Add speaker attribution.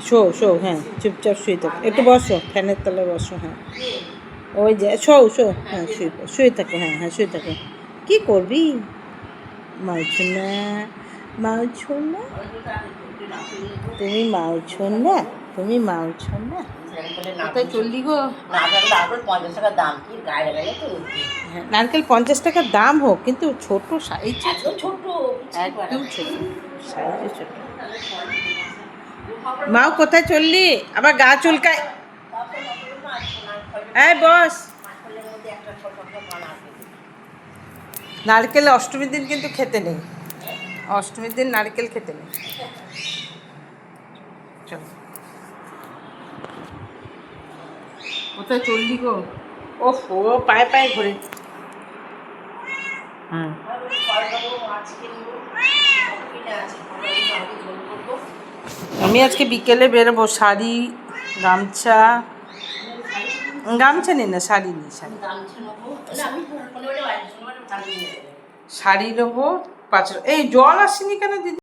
Speaker 1: Show show, হ্যাঁ চুপচাপ শুয়ে থাকো, একটু বসো ফ্যানের তলায় বসো, হ্যাঁ ওই যে শো শো, হ্যাঁ শুয়ে থাকো, হ্যাঁ হ্যাঁ শুয়ে থাকো। কী করবি মাউছো না, মাউছো না, তুমি মাউছো না, তুমি মাউছো না। কোথায় চললি গো? হ্যাঁ নারকেল 50 টাকার দাম হোক, কিন্তু ছোট সাইজ, একদম ছোট, সাইজে ছোট। মাও কোথায় চললি? আবার গা চুলকায়। এই বস। নারকেল অষ্টমীর দিন কিন্তু খেতে নেই, অষ্টমীর দিন নারকেল খেতে নেই। চল, কোথায় চললি গো? ওহো, পায়ে পায়ে ঘুরে। হুম, আমি আজকে বিকেলে বেরোবো, শাড়ি গামছা, গামছা নিই না, শাড়ি নিই, শাড়ি নেবো 5। এই জল আসেনি কেন দিদি?